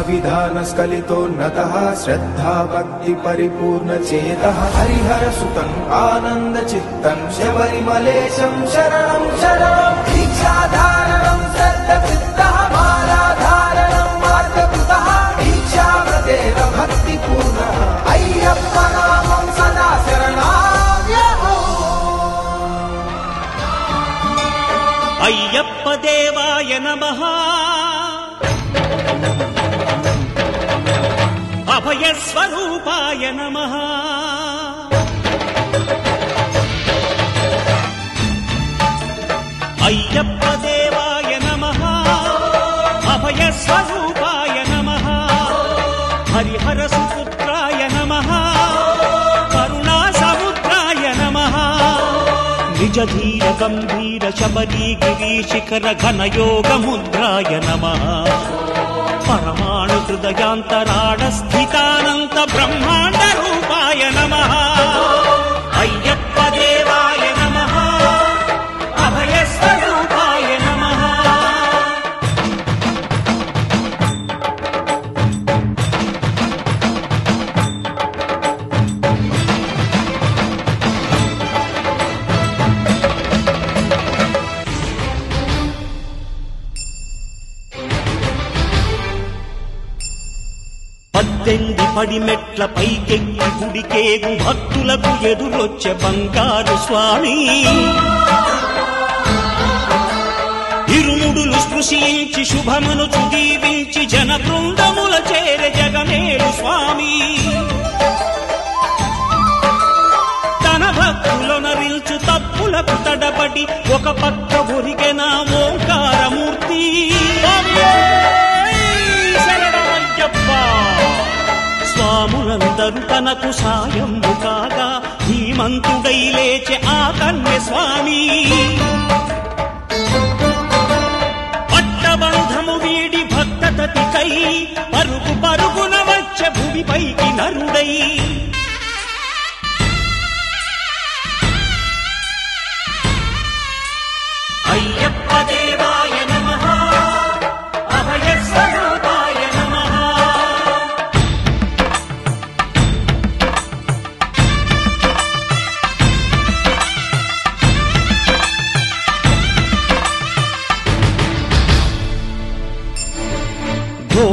विधान स्खलितोन्नतः श्रद्धा भक्ति परिपूर्ण चेतः हरिहर सुतं आनंद चित्तं शबरिमलेशं शरणं शरणं दीक्षाधारणं श्रद्धचित्तः मालाधारणं मार्गकृतः दीक्षाव्रतेन भक्तिपूर्णः अय्यप्प नामं सदा शरणागतो अय्यप्प देवाय नमः अभय स्वरूपाय नमः अय्यप्प देवाय नमः अभय स्वरूपाय नमः हरिहर सुपुत्राय नमः करुणा समुद्राय नमः निज धीर गंभीर शबरी गिरीशिखर घन योग मुद्राय नमः परमाणु हृदयांतराळ स्थितानंत ब्रह्मांड रूपाय नमः अय्यप्प देवाय नमः अभय स्वरूपाय नमः పద్దెంది పడిమెట్ల పైకెక్కి గుడికేగు భక్తులకు ఎదురొచ్చే బంగారు స్వామి ఇరుముడులు స్పృశించి శుభమును దీవించి జన బృందముల చేరే జగమేలు స్వామి తన భక్తులనరిల్చు తప్పులకు తడబడి ఒక పక్క ఒరిగెన ఓంకారమూర్తి స్వాములందరూ తనకు సాయము కాగా ధీమంతుడై లేచే ఆ కన్య స్వామి పట్టబంధము వీడి భక్తతతికై పరుగు పరుగున వచ్చే భూమిపైకి నరుడై అయ్యప్ప దేవాయ నమః అభయ స్వరూపాయ నమః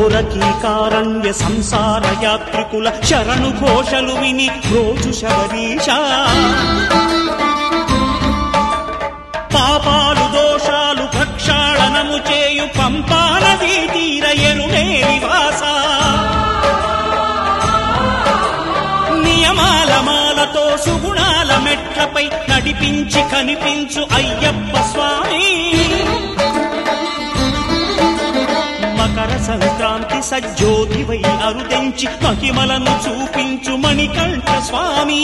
ఘోరకీకారణ్య సంసార యాత్రికుల శరణు ఘోషలు విని రోజు శబరీశ పాపాలు దోషాలు ప్రక్షాళనము చేయు పంపా నదీ తీర ఎరుమే నివాస నియమాల మాలతో సుగుణాల మెట్లపై నడిపించి కనిపించు అయ్యప్ప స్వామి మకర సంక్రాంతి సజ్జోతివై అరుదెంచి మహిమలను చూపించు మణికంఠ స్వామి